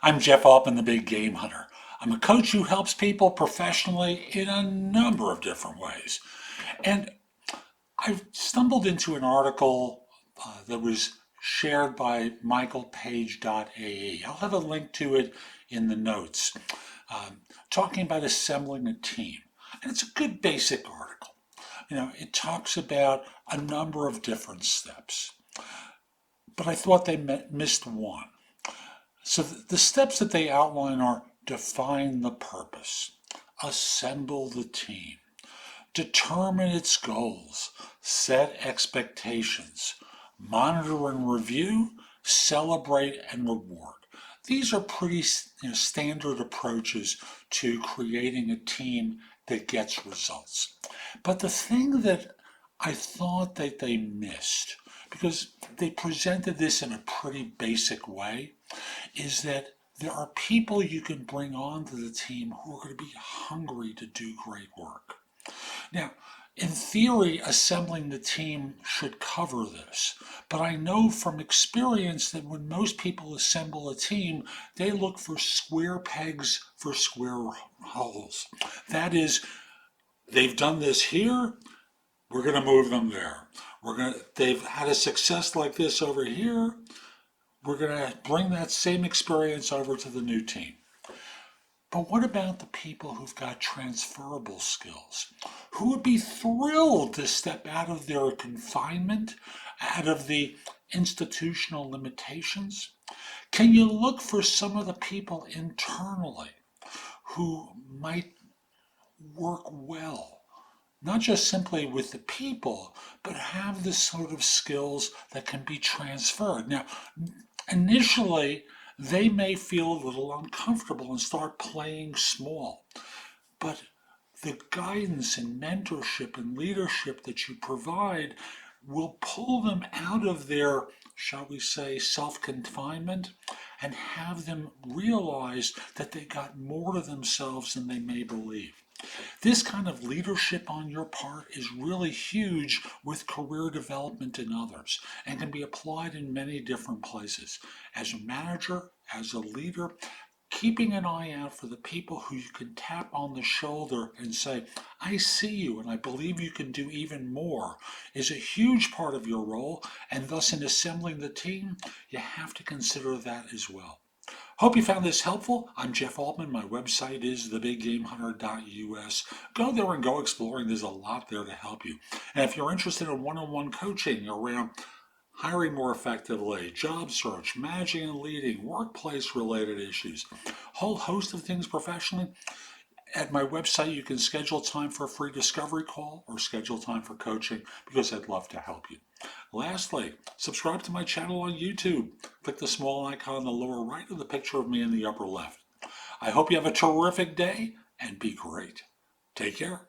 I'm Jeff Altman, the Big Game Hunter. I'm a coach who helps people professionally in a number of different ways. And I stumbled into an article that was shared by michaelpage.ae. I'll have a link to it in the notes, talking about assembling a team. And it's a good basic article. It talks about a number of different steps. But I thought they missed one. So the steps that they outline are: define the purpose, assemble the team, determine its goals, set expectations, monitor and review, celebrate and reward. These are pretty standard approaches to creating a team that gets results. But the thing that I thought that they missed, because they presented this in a pretty basic way, is that there are people you can bring onto the team who are going to be hungry to do great work. Now, in theory, assembling the team should cover this, but I know from experience that when most people assemble a team, they look for square pegs for square holes. That is, they've done this here, we're going to move them there. They've had a success like this over here, we're going to bring that same experience over to the new team. But what about the people who've got transferable skills? Who would be thrilled to step out of their confinement, out of the institutional limitations? Can you look for some of the people internally who might work well, not just simply with the people, but have the sort of skills that can be transferred? Now, initially, they may feel a little uncomfortable and start playing small. But the guidance and mentorship and leadership that you provide will pull them out of their, shall we say, self-confinement and have them realize that they got more to themselves than they may believe. This kind of leadership on your part is really huge with career development in others and can be applied in many different places. As a manager, as a leader, keeping an eye out for the people who you can tap on the shoulder and say, I see you and I believe you can do even more, is a huge part of your role, and thus in assembling the team, you have to consider that as well. Hope you found this helpful. I'm Jeff Altman. My website is thebiggamehunter.us. Go there and go exploring. There's a lot there to help you. And if you're interested in one-on-one coaching around hiring more effectively, job search, managing and leading, workplace-related issues, whole host of things professionally, at my website you can schedule time for a free discovery call or schedule time for coaching, because I'd love to help you. Lastly, subscribe to my channel on YouTube. Click the small icon in the lower right of the picture of me in the upper left. I hope you have a terrific day and be great. Take care.